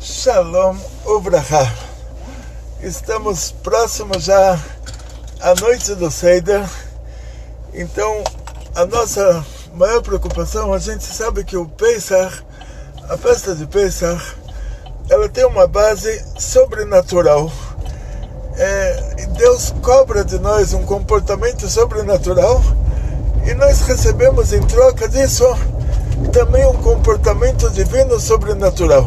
Shalom Ubrahá. Estamos próximos já à noite do Seder. Então, a nossa maior preocupação, a gente sabe que o Pesach, a festa de Pesach, ela tem uma base sobrenatural. Deus cobra de nós um comportamento sobrenatural e nós recebemos em troca disso também um comportamento divino sobrenatural.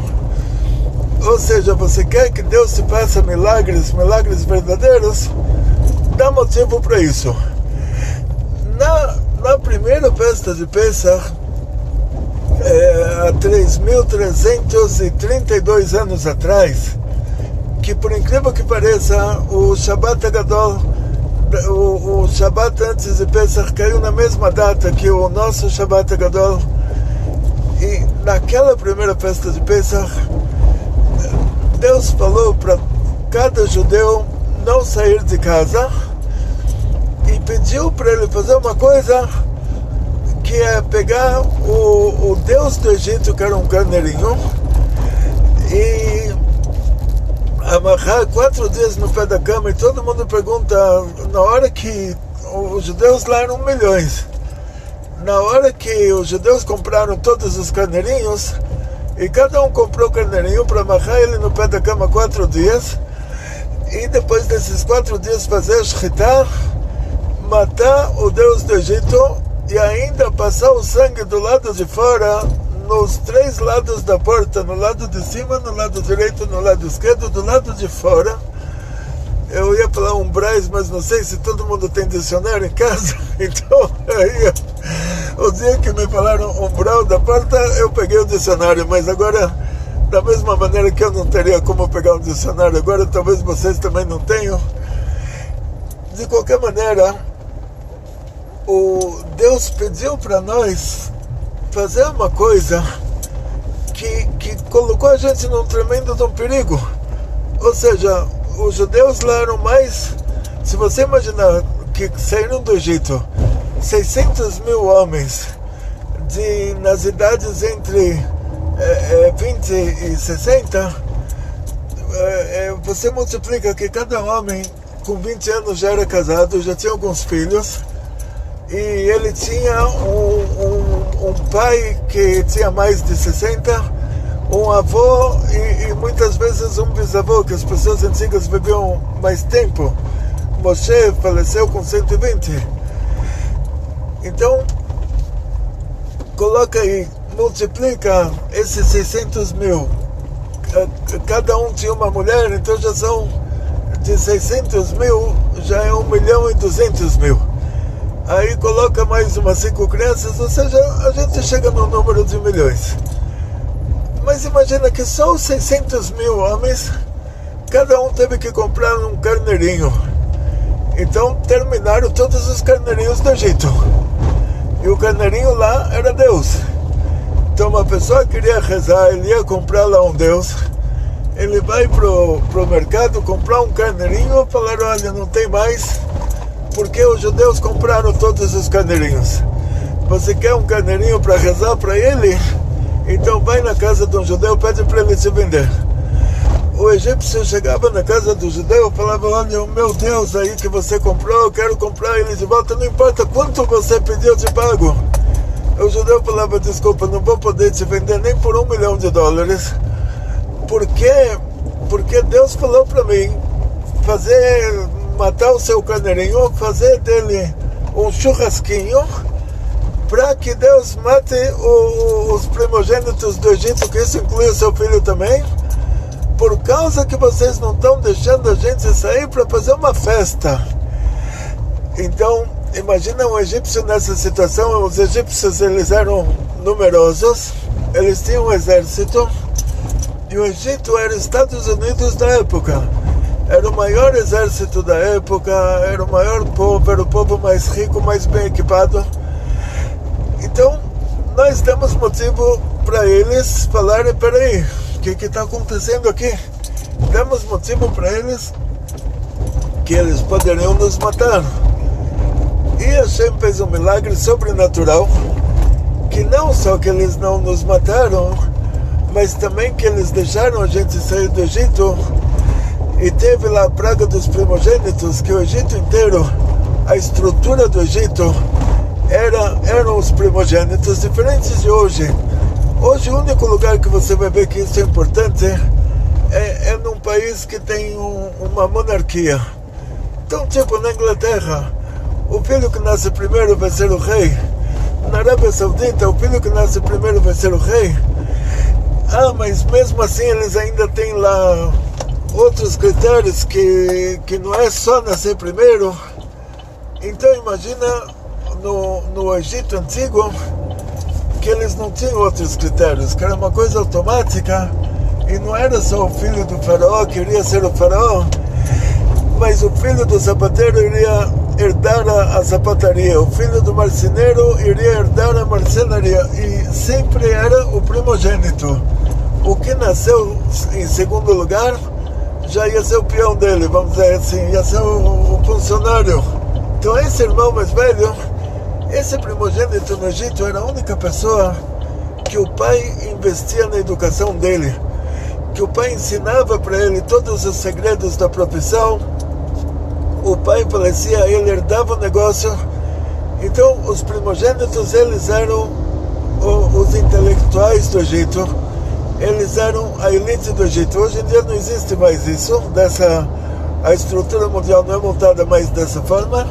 Ou seja, você quer que Deus te faça milagres verdadeiros, dá motivo para isso. Na primeira festa de Pesach, há 3.332 anos atrás, que por incrível que pareça, o Shabbat Gadol, o Shabbat antes de Pesach caiu na mesma data que o nosso Shabbat Gadol, e naquela primeira festa de Pesach, Deus falou para cada judeu não sair de casa e pediu para ele fazer uma coisa que é pegar o Deus do Egito, que era um carneirinho, e amarrar 4 dias no pé da cama. E todo mundo pergunta, na hora que os judeus lá eram milhões, na hora que os judeus compraram todos os carneirinhos, e cada um comprou o carneirinho para amarrar ele no pé da cama 4 dias, e depois desses 4 dias fazer shritá, matar o Deus do Egito e ainda passar o sangue do lado de fora, nos 3 lados da porta, no lado de cima, no lado direito, no lado esquerdo, do lado de fora. Eu ia falar umbrais, mas não sei se todo mundo tem dicionário em casa, então aí, o dia que me falaram umbral da porta, eu peguei o dicionário, mas agora, da mesma maneira que eu não teria como pegar um dicionário, agora talvez vocês também não tenham. De qualquer maneira, o Deus pediu para nós fazer uma coisa que colocou a gente num tremendo de um perigo. Ou seja, os judeus lá eram mais... Se você imaginar que saíram do Egito 600 mil homens nas idades entre 20 e 60, você multiplica que cada homem com 20 anos já era casado, já tinha alguns filhos, e ele tinha um pai que tinha mais de 60, um avô e muitas vezes um bisavô, que as pessoas antigas viviam mais tempo. Moshe faleceu com 120. Então, coloca aí, multiplica esses 600 mil. Cada um tinha uma mulher, então já são de 600 mil, já é 1.200.000. Aí coloca mais umas 5 crianças, ou seja, a gente chega no número de milhões. Mas imagina que só os 600 mil homens, cada um teve que comprar um carneirinho. Então terminaram todos os carneirinhos do Egito. E o carneirinho lá era Deus. Então uma pessoa queria rezar, ele ia comprar lá um Deus, ele vai pro mercado comprar um carneirinho e falar, olha, não tem mais, porque os judeus compraram todos os carneirinhos. Você quer um carneirinho para rezar para ele? Então vai na casa de um judeu, pede para ele te vender. O egípcio chegava na casa do judeu e falava, olha, o meu Deus aí que você comprou, eu quero comprar ele de volta, não importa quanto você pediu, eu te pago. O judeu falava, desculpa, não vou poder te vender nem por $1 milhão. Por quê? Porque Deus falou para mim matar o seu carneirinho, fazer dele um churrasquinho, para que Deus mate os primogênitos do Egito, que isso inclui o seu filho também, por causa que vocês não estão deixando a gente sair para fazer uma festa. Então, imagina um egípcio nessa situação. Os egípcios, eles eram numerosos, eles tinham um exército, e o Egito era os Estados Unidos da época. Era o maior exército da época, era o maior povo, era o povo mais rico, mais bem equipado. Então, nós temos motivo para eles falarem, peraí, o que está acontecendo aqui? Temos motivo para eles que eles poderiam nos matar. E Hashem fez um milagre sobrenatural, que não só que eles não nos mataram, mas também que eles deixaram a gente sair do Egito e teve lá a praga dos primogênitos, que o Egito inteiro, a estrutura do Egito eram os primogênitos, diferentes de hoje. Hoje o único lugar que você vai ver que isso é importante é num país que tem uma monarquia. Então, tipo, na Inglaterra, o filho que nasce primeiro vai ser o rei. Na Arábia Saudita, o filho que nasce primeiro vai ser o rei. Mas mesmo assim eles ainda têm lá outros critérios que não é só nascer primeiro. Então imagina no Egito Antigo que eles não tinham outros critérios, que era uma coisa automática, e não era só o filho do faraó que iria ser o faraó, mas o filho do sapateiro iria herdar a sapataria, o filho do marceneiro iria herdar a marcenaria, e sempre era o primogênito. O que nasceu em segundo lugar já ia ser o peão dele, vamos dizer assim, ia ser o funcionário. Então esse irmão mais velho, esse primogênito no Egito, era a única pessoa que o pai investia na educação dele, que o pai ensinava para ele todos os segredos da profissão. O pai falecia, ele herdava o negócio. Então os primogênitos, eles eram os intelectuais do Egito, eles eram a elite do Egito. Hoje em dia não existe mais isso, a estrutura mundial não é montada mais dessa forma,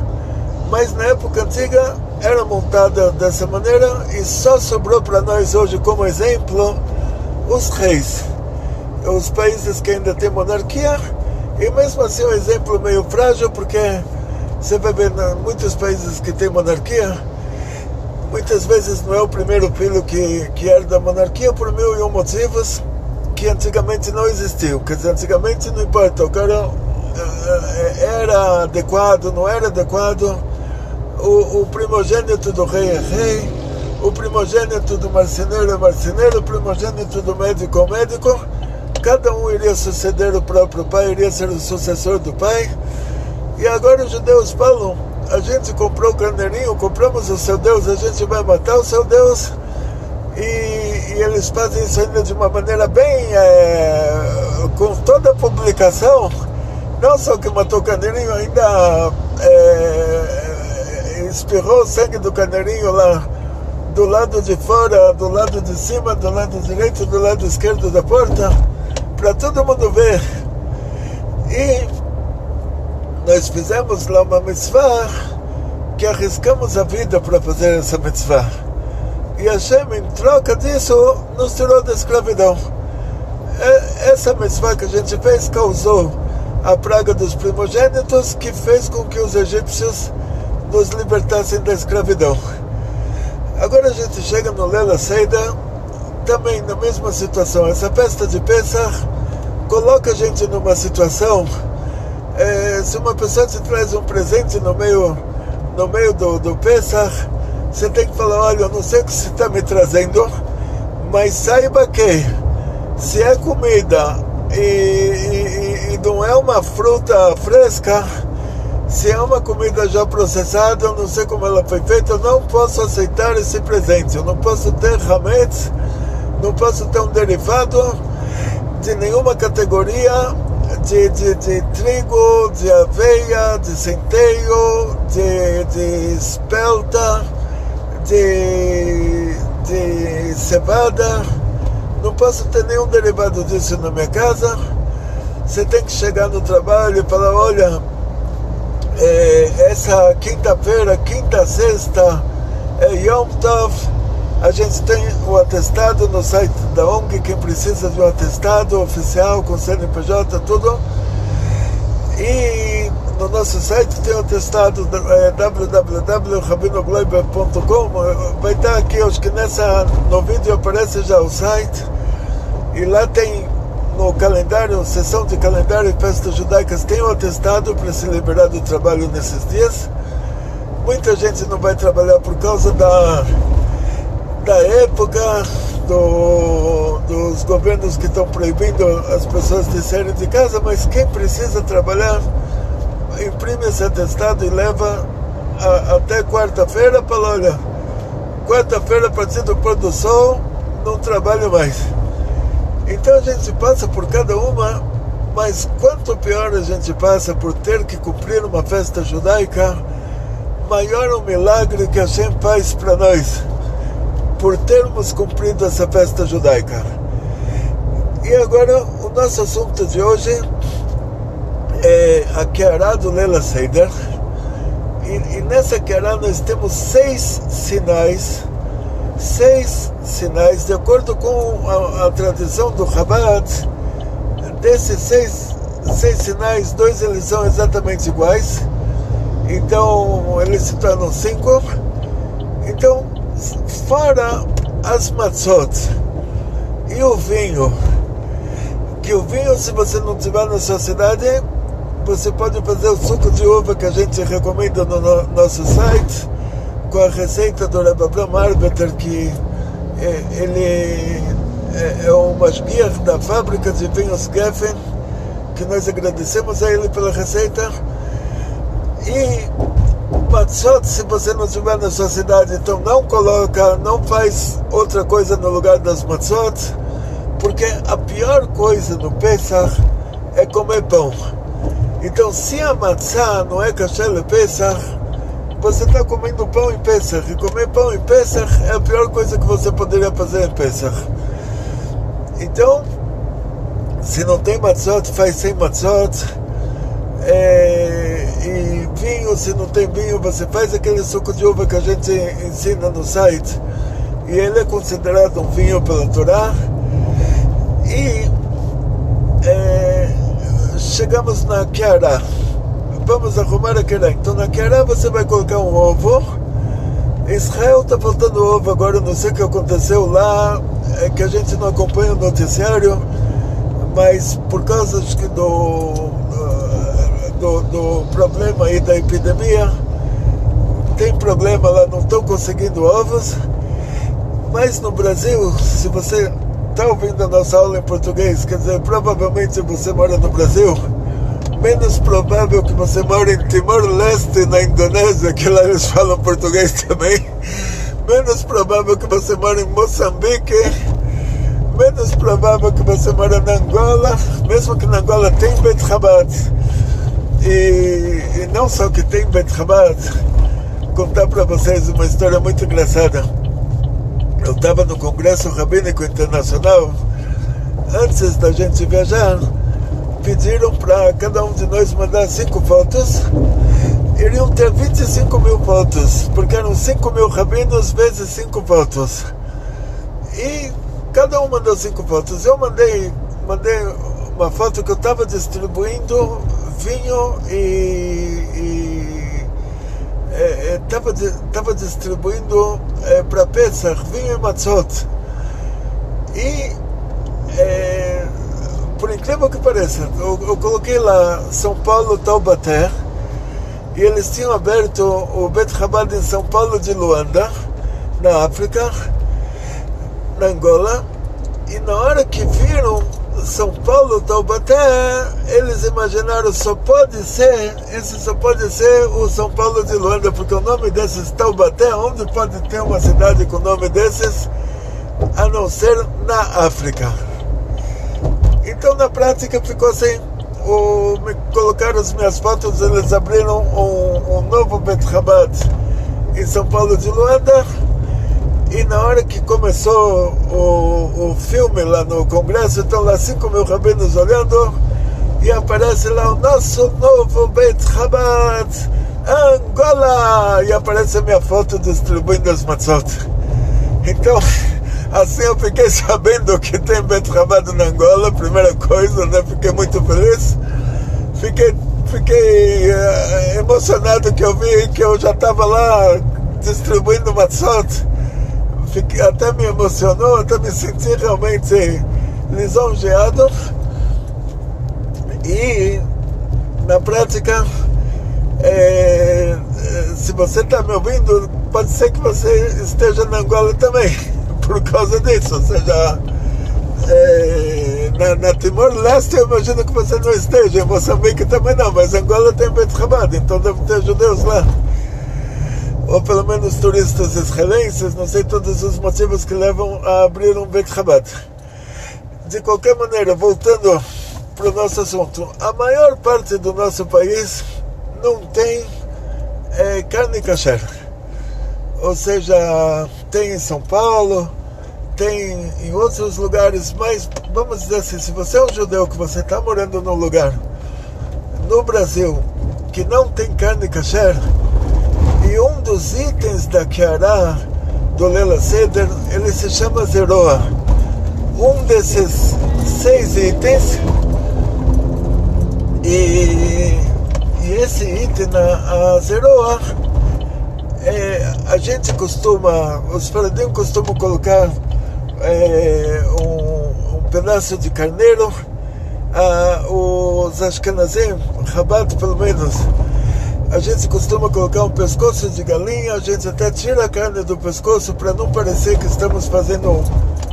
mas na época antiga era montada dessa maneira, e só sobrou para nós hoje como exemplo os reis, os países que ainda têm monarquia. E mesmo assim é um exemplo meio frágil, porque você vai ver em muitos países que têm monarquia, muitas vezes não é o primeiro filho que herda a monarquia, por 1001 motivos que antigamente não existiam. Quer dizer, antigamente não importa, o cara era adequado, não era adequado, o primogênito do rei é rei, o primogênito do marceneiro é marceneiro, o primogênito do médico é médico. Cada um iria suceder o próprio pai, iria ser o sucessor do pai. E agora os judeus falam: a gente comprou o carneirinho, compramos o seu Deus, a gente vai matar o seu Deus. E eles fazem isso ainda de uma maneira bem, com toda a publicação. Não só que matou o carneirinho, ainda espirrou o sangue do carneirinho lá do lado de fora, do lado de cima, do lado direito, do lado esquerdo da porta, para todo mundo ver. E nós fizemos lá uma mitzvah que arriscamos a vida para fazer essa mitzvah, e Hashem, em troca disso, nos tirou da escravidão. Essa mitzvah que a gente fez causou a praga dos primogênitos, que fez com que os egípcios nos libertassem da escravidão. Agora a gente chega no Leil HaSeder, também na mesma situação. Essa festa de Pesach coloca a gente numa situação, se uma pessoa te traz um presente no meio do Pesach, você tem que falar: olha, eu não sei o que você está me trazendo, mas saiba que se é comida e não é uma fruta fresca, se é uma comida já processada, eu não sei como ela foi feita, eu não posso aceitar esse presente. Eu não posso ter hametz, não posso ter um derivado de nenhuma categoria de trigo, de aveia, de centeio, de espelta, de cevada. Não posso ter nenhum derivado disso na minha casa. Você tem que chegar no trabalho e falar: olha, essa quinta-feira, quinta, sexta, é Yom Tov. A gente tem o atestado no site da ONG, quem precisa de um atestado oficial com CNPJ, tudo. E no nosso site tem o atestado www.rabinogleiber.com. Vai estar aqui, acho que no vídeo aparece já o site. E lá tem no calendário, sessão de calendário e festas judaicas, tem o atestado para se liberar do trabalho nesses dias. Muita gente não vai trabalhar por causa da época dos governos que estão proibindo as pessoas de saírem de casa, mas quem precisa trabalhar, imprime esse atestado e leva até quarta-feira. Fala: olha, quarta-feira, a partir do pôr do sol, não trabalho mais. Então a gente passa por cada uma, mas quanto pior a gente passa por ter que cumprir uma festa judaica, maior o milagre que Hashem faz para nós, por termos cumprido essa festa judaica. E agora, o nosso assunto de hoje é a Keará do Leil HaSeder. E nessa Keará nós temos 6 sinais, de acordo com a tradição do Chabad. Desses 6 sinais, 2 eles são exatamente iguais, então eles se tornam 5. Então, fora as matzot e o vinho, que o vinho, se você não tiver na sua cidade, você pode fazer o suco de uva que a gente recomenda no nosso site, com a receita do Rebbe Avraham Arbeter, que ele é um mashgiach da fábrica de vinhos Geffen, que nós agradecemos a ele pela receita. E matzot, se você não tiver na sua cidade, então não faz outra coisa no lugar das matzot, porque a pior coisa no Pesach é comer pão. Então, se a matzá não é kasher le Pesach, você está comendo pão em Pesach, e comer pão em Pesach é a pior coisa que você poderia fazer em Pesach. Então, se não tem matzot, faz sem matzot. E vinho, se não tem vinho, você faz aquele suco de uva que a gente ensina no site, e ele é considerado um vinho pela Torá. E chegamos na Keará. Vamos arrumar a Keará. Então na Keará você vai colocar um ovo. Israel está faltando ovo agora, não sei o que aconteceu lá, é que a gente não acompanha o noticiário, mas por causa do problema aí da epidemia, tem problema lá, não estão conseguindo ovos. Mas no Brasil, se você está ouvindo a nossa aula em português, quer dizer, provavelmente você mora no Brasil, menos provável que você mora em Timor-Leste, na Indonésia, que lá eles falam português também, menos provável que você mora em Moçambique, menos provável que você mora na Angola, mesmo que na Angola tem Bet Chabad. E não só que tem Bet Chabad, contar para vocês uma história muito engraçada. Eu estava no Congresso Rabínico Internacional, antes da gente viajar, pediram para cada um de nós mandar 5 fotos, iriam ter 25 mil fotos, porque eram 5 mil rabinos vezes 5 fotos. E cada um mandou 5 fotos. Eu mandei uma foto que eu estava distribuindo vinho estava distribuindo para Pesach, vinho e matzot. E por incrível que pareça, eu coloquei lá São Paulo, Taubaté, e eles tinham aberto o Bet Chabad em São Paulo de Luanda, na África, na Angola, e na hora que viram São Paulo, Taubaté, eles imaginaram, só pode ser o São Paulo de Luanda, porque o nome desses Taubaté, onde pode ter uma cidade com o nome desses, a não ser na África. Então na prática ficou assim, me colocaram as minhas fotos, eles abriram um novo Bet Chabad em São Paulo de Luanda, e na hora que começou o filme lá no Congresso, estão lá 5 mil rabinos olhando, e aparece lá o nosso novo Bet Chabad, Angola, e aparece a minha foto distribuindo as matzot. Então, assim eu fiquei sabendo que tem Bet Chabad na Angola, primeira coisa, né? Fiquei muito feliz, fiquei emocionado que eu vi que eu já estava lá distribuindo matzot. Até me emocionou, até me senti realmente lisonjeado. E na prática, se você está me ouvindo, pode ser que você esteja na Angola também, por causa disso. Ou seja, na Timor-Leste eu imagino que você não esteja, em Moçambique também não, mas Angola tem Bet Chabad, então deve ter judeus lá, ou pelo menos turistas israelenses, não sei todos os motivos que levam a abrir um Bet Chabad. De qualquer maneira, voltando para o nosso assunto, a maior parte do nosso país não tem carne kasher. Ou seja, tem em São Paulo, tem em outros lugares, mas vamos dizer assim, se você é um judeu que você está morando num lugar no Brasil que não tem carne kasher, e um dos itens da Kiara do Leila Seder, ele se chama Zeroa. Um desses 6 itens, e esse item, a Zeroa, a gente costuma, os faradim costumam colocar um pedaço de carneiro, os Ashkenazim, Chabad pelo menos, a gente costuma colocar um pescoço de galinha, a gente até tira a carne do pescoço para não parecer que estamos fazendo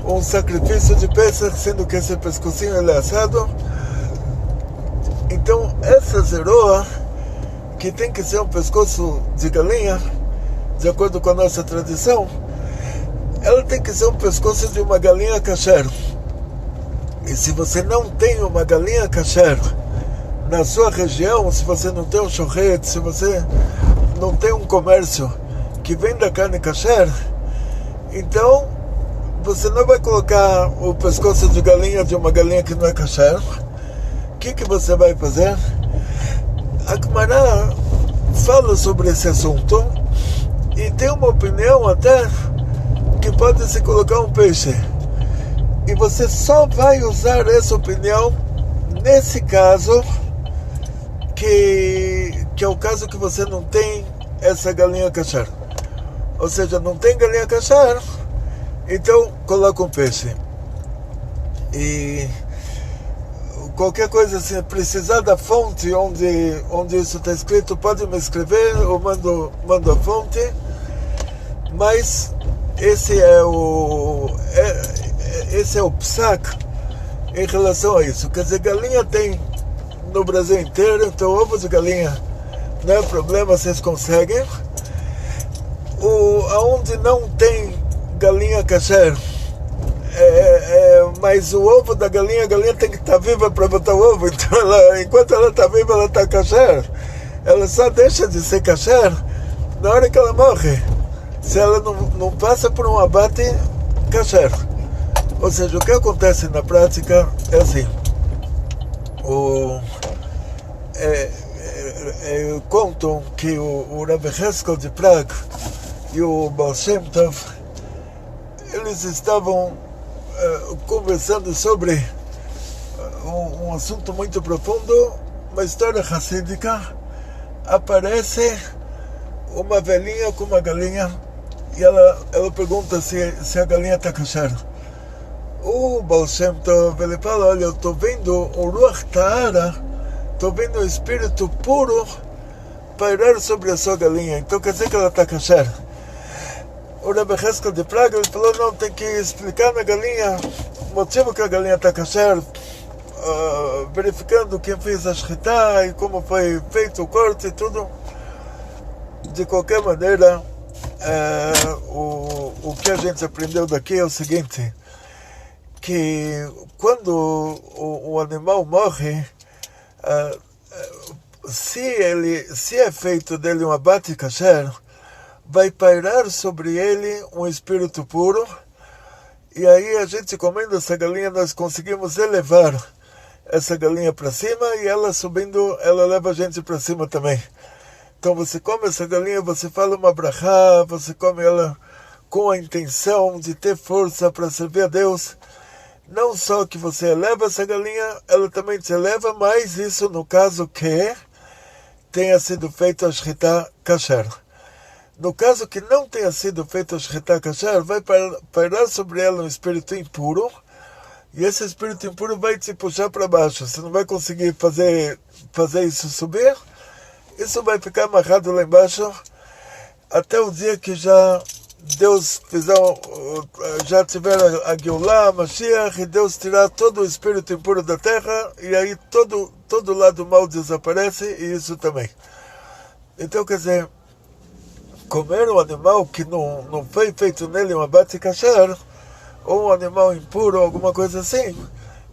um sacrifício de Pesach, sendo que esse pescocinho ele é assado. Então essa zeroa, que tem que ser um pescoço de galinha, de acordo com a nossa tradição, ela tem que ser um pescoço de uma galinha kasher. E se você não tem uma galinha kasher na sua região, se você não tem um shochet, se você não tem um comércio que venda carne kasher, então você não vai colocar o pescoço de galinha de uma galinha que não é kasher. O que você vai fazer? A Gemara fala sobre esse assunto e tem uma opinião até que pode se colocar um peixe, e você só vai usar essa opinião nesse caso que é o caso que você não tem essa galinha kasher. Ou seja, não tem galinha kasher, então coloca um peixe. E qualquer coisa, se precisar da fonte onde isso está escrito, pode me escrever, eu mando a fonte. Mas esse é o psak em relação a isso. Quer dizer, galinha tem no Brasil inteiro, então ovo de galinha não é problema, vocês conseguem. Aonde não tem galinha kasher, mas o ovo da galinha, a galinha tem que estar viva para botar o ovo, então enquanto ela está viva, ela está kasher. Ela só deixa de ser kasher na hora que ela morre, se ela não passa por um abate kasher. Ou seja, o que acontece na prática é assim: contam que o Rabbi Heskel de Praga e o Baal Shem Tov, eles estavam conversando sobre um assunto muito profundo, uma história hassídica. Aparece uma velhinha com uma galinha e ela pergunta se a galinha está kasher. O Baal Shem Tov, ele fala: olha, eu estou vendo o Ruach Ta'ara, estou vendo o espírito puro pairar sobre a sua galinha, então quer dizer que ela está kasher. O Rabbi Heskel de Praga, ele falou: não, tem que explicar na galinha o motivo que a galinha está kasher, verificando quem fez a shchita e como foi feito o corte e tudo. De qualquer maneira, o que a gente aprendeu daqui é o seguinte: que quando o animal morre, se é feito dele um abate kasher, vai pairar sobre ele um espírito puro, e aí a gente, comendo essa galinha, nós conseguimos elevar essa galinha para cima, e ela subindo, ela leva a gente para cima também. Então você come essa galinha, você fala uma brachá, você come ela com a intenção de ter força para servir a Deus. Não só que você eleva essa galinha, ela também te eleva, mas isso no caso que tenha sido feito a shchita kasher. No caso que não tenha sido feito a shchita kasher, vai pairar sobre ela um espírito impuro, e esse espírito impuro vai te puxar para baixo. Você não vai conseguir fazer isso subir, isso vai ficar amarrado lá embaixo, até o dia que Deus já tiver a Geulah, a Mashiach, e Deus tirar todo o espírito impuro da terra, e aí todo o lado mal desaparece, e isso também. Então, quer dizer, comer um animal que não foi feito nele um abate kasher, ou um animal impuro, alguma coisa assim,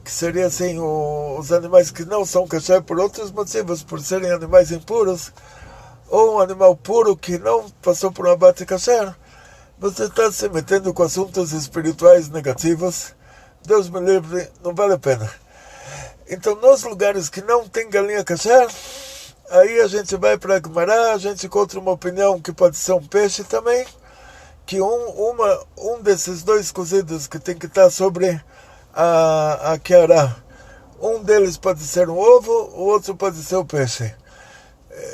que seria assim, os animais que não são kasher por outros motivos, por serem animais impuros, ou um animal puro que não passou por um abate kasher, você está se metendo com assuntos espirituais negativos. Deus me livre, não vale a pena. Então, nos lugares que não tem galinha kasher, aí a gente vai para a Gemara, a gente encontra uma opinião que pode ser um peixe também, que um desses dois cozidos que tem que estar sobre a Kiara, um deles pode ser um ovo, o outro pode ser o peixe.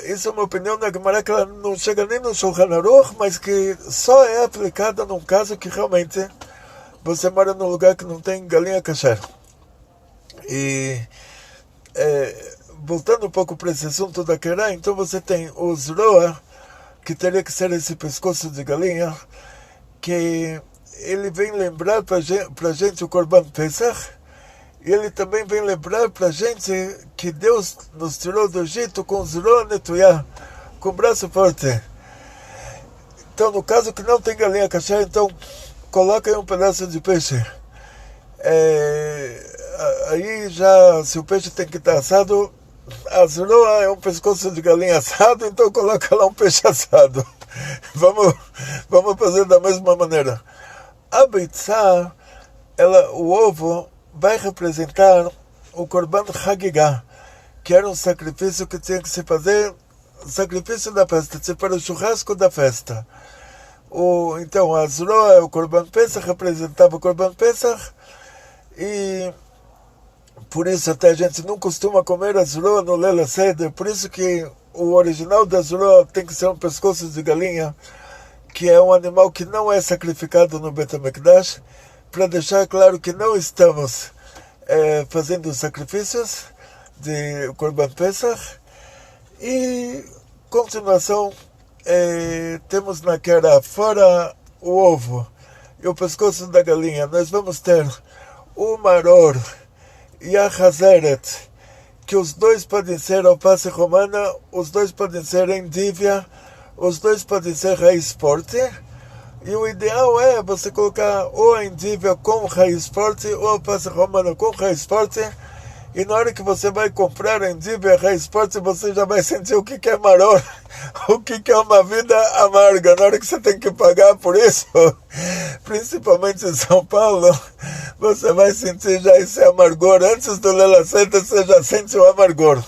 Isso é uma opinião da Gemara que ela não chega nem no Shulchan Aruch, mas que só é aplicada num caso que realmente você mora num lugar que não tem galinha kasher. E voltando um pouco para esse assunto da Kiara, então você tem o zroa, que teria que ser esse pescoço de galinha, que ele vem lembrar para gente o Korban Pesach, e ele também vem lembrar para gente que Deus nos tirou do Egito com zroa netuyá, com o braço forte. Então, no caso que não tem galinha kasher, então coloca aí um pedaço de peixe. Aí já, se o peixe tem que estar assado, a zroa é um pescoço de galinha assado, então coloca lá um peixe assado. Vamos fazer da mesma maneira. A beitzá, o ovo, vai representar o Korban Hagigah, que era um sacrifício que tinha que se fazer, o sacrifício da festa, para o churrasco da festa. Então, a zroa, o Korban Pesach, representava o Korban Pesach, e por isso até a gente não costuma comer a zroa no Leil HaSeder, por isso que o original da zroa tem que ser um pescoço de galinha, que é um animal que não é sacrificado no Bet HaMikdash, para deixar claro que não estamos fazendo sacrifícios de Korban Pesach. E, continuação, temos na Kiara, fora o ovo e o pescoço da galinha, nós vamos ter o maror e a hazeret, que os dois podem ser alface romana, os dois podem ser endívia, os dois podem ser raiz forte, e o ideal é você colocar ou a endívia com raiz forte ou a alface romana com raiz forte, e na hora que você vai comprar a endívia e a raiz forte, você já vai sentir o que é maror, o que é uma vida amarga. Na hora que você tem que pagar por isso, principalmente em São Paulo, você vai sentir já esse amargor. Antes do Leil HaSeder, você já sente o amargor.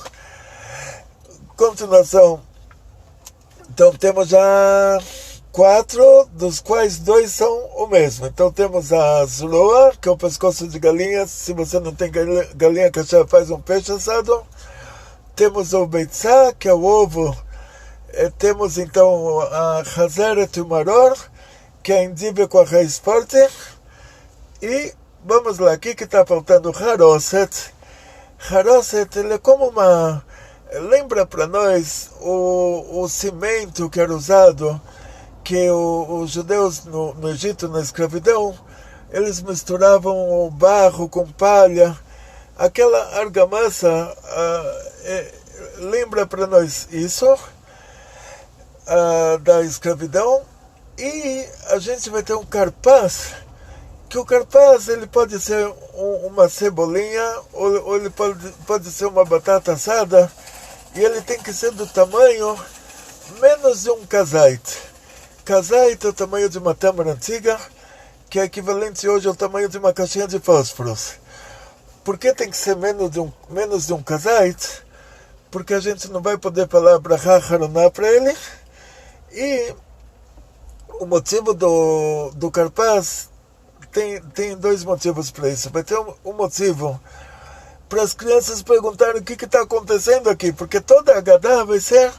Continuação. Então temos já 4, dos quais 2 são o mesmo. Então temos a zroa, que é o pescoço de galinha. Se você não tem galinha kasher, faz um peixe assado. Temos o beitzá, que é o ovo. Temos então a hazeret e o maror, que é a endívia com a raiz forte. E vamos lá, aqui que está faltando haroset. Haroset, ele é como uma... Lembra para nós o cimento que era usado, que os judeus no Egito, na escravidão, eles misturavam o barro com palha. Aquela argamassa lembra para nós isso, da escravidão. E a gente vai ter um carpaz, que o carpaz ele pode ser uma cebolinha, ou ele pode ser uma batata assada, e ele tem que ser do tamanho menos de um kazait. Kazait é o tamanho de uma tâmara antiga, que é equivalente hoje ao tamanho de uma caixinha de fósforos. Por que tem que ser menos de um kazait? Porque a gente não vai poder falar brachá haroná para ele. E o motivo do carpaz tem 2 motivos para isso. Vai ter um motivo para as crianças perguntarem o que está acontecendo aqui, porque toda a Haggadah vai ser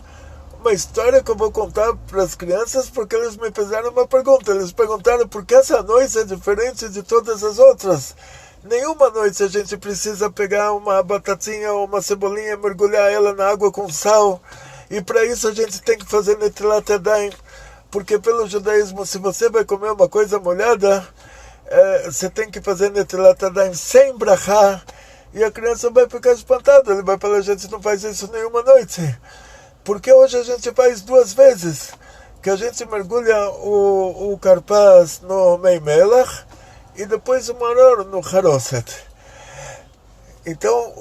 uma história que eu vou contar para as crianças, porque eles me fizeram uma pergunta. Eles perguntaram por que essa noite é diferente de todas as outras. Nenhuma noite a gente precisa pegar uma batatinha ou uma cebolinha, mergulhar ela na água com sal, e para isso a gente tem que fazer netilat yadayim, porque pelo judaísmo, se você vai comer uma coisa molhada, você tem que fazer netilat yadayim sem brachá, e a criança vai ficar espantada. Ele vai falar: a gente não faz isso nenhuma noite. Porque hoje a gente faz 2 vezes. Que a gente mergulha o carpaz no Mei Melach e depois o maror no haroset. Então,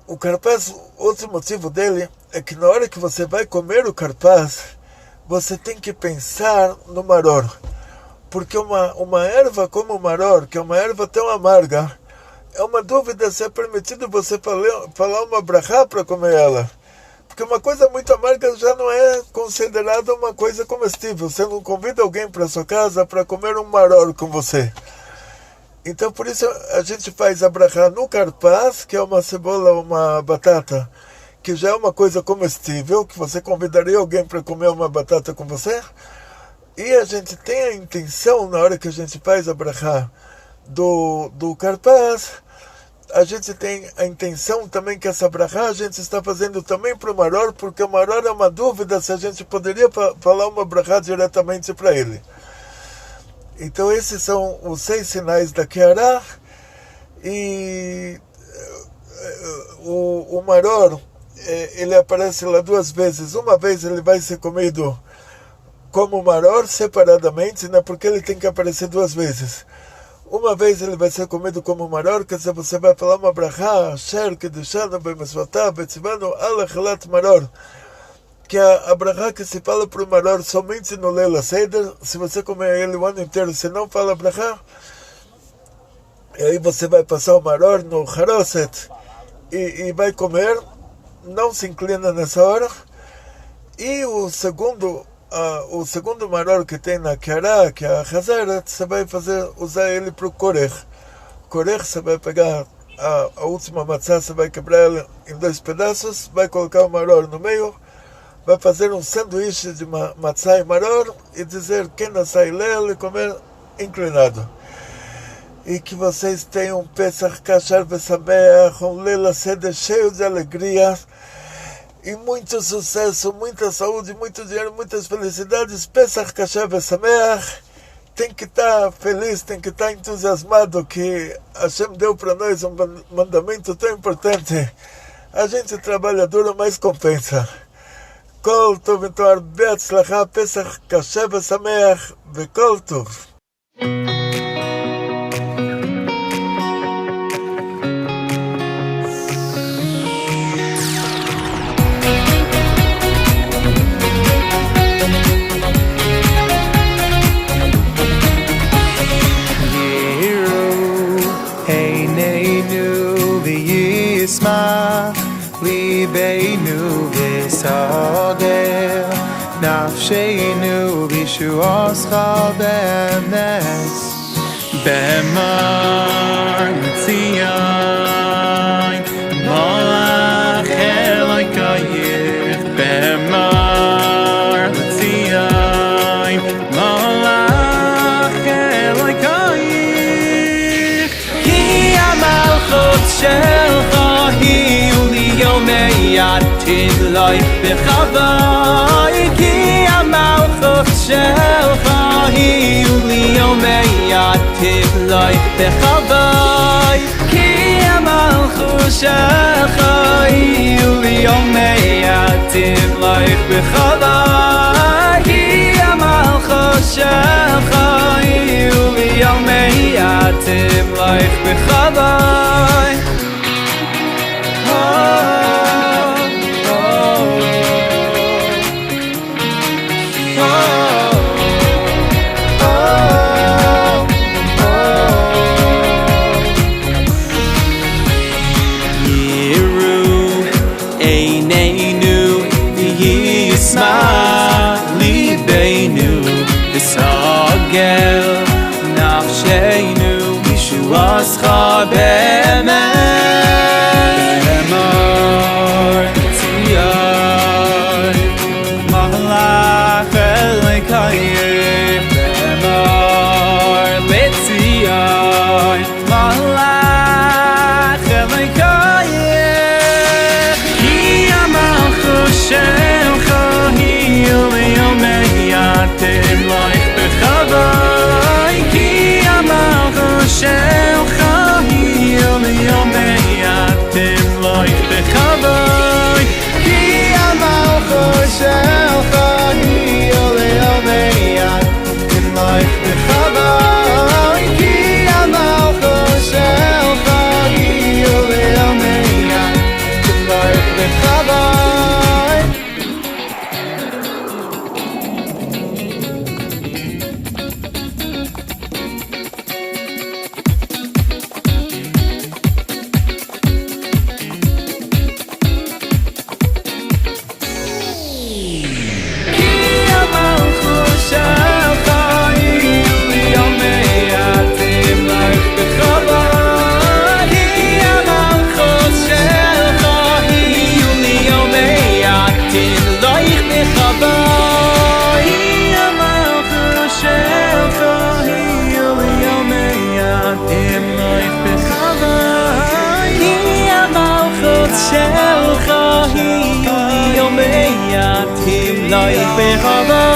o carpaz, outro motivo dele é que na hora que você vai comer o carpaz, você tem que pensar no maror. Porque uma erva como o maror, que é uma erva tão amarga, é uma dúvida se é permitido você falar uma brachá para comer ela. Porque uma coisa muito amarga já não é considerada uma coisa comestível. Você não convida alguém para sua casa para comer um maror com você. Então por isso a gente faz a brachá no carpaz, que é uma cebola, uma batata, que já é uma coisa comestível, que você convidaria alguém para comer uma batata com você. E a gente tem a intenção, na hora que a gente faz a brachá do carpaz, a gente tem a intenção também que essa brachá a gente está fazendo também para o maror, porque o maror é uma dúvida se a gente poderia falar uma brachá diretamente para ele. Então esses são os 6 sinais da Keará. E o maror, ele aparece lá 2 vezes. Uma vez ele vai ser comido como maror separadamente, né? Porque ele tem que aparecer 2 vezes. Uma vez ele vai ser comido como maror, quer dizer, você vai falar uma brachá, asher kedushanu b'mitzvotav v'tzivanu al achelat maror, que a brachá que se fala para o maror somente no Leil HaSeder. Se você comer ele o ano inteiro, você não fala brachá, e aí você vai passar o maror no haroset e vai comer, não se inclina nessa hora. E o segundo maror que tem na Keará, que é a Hazeret, você vai usar ele para o korech. Korech, você vai pegar a última matzá, você vai quebrar ela em 2 pedaços, vai colocar o maror no meio, vai fazer um sanduíche de matzá e maror e dizer quem nasceu lel e comer inclinado. E que vocês tenham um Pesach Kashar Besameach, um Leil HaSeder cheio de alegria e muito sucesso, muita saúde, muito dinheiro, muitas felicidades. Pesach Kashar Besameach. Tem que estar feliz, tem que estar entusiasmado que Hashem deu para nós um mandamento tão importante. A gente trabalha duro, mas compensa. Kol Tov, então, Arbe Hatzlacha, Pesach Kashar Besameach, Vekol Tov. Libeinu v'sader nafsheinu v'shuoscha b'emes b'mar l'tzion malach Elokeich b'mar l'tzion malach Elokeich ki ha'malchut shelcha Yomei Atin Loi B'chavai Ki HaMalchut Shelcha Hiu Li Yomei Atin Loi B'chavai Ki HaMalchut Shelcha Hiu Li Yomei Atin Loi B'chavai Ki HaMalchut Shelcha Hiu Li Yomei Atin Loi B'chavai nafsheinu v'shuascha b'emes b'mar l'tzion malach Elokeich b'mar l'tzion malach Elokeich ki ha'malchut shelcha hiu liyomei atin loich b'chavai ki ha'malchut shelcha bechava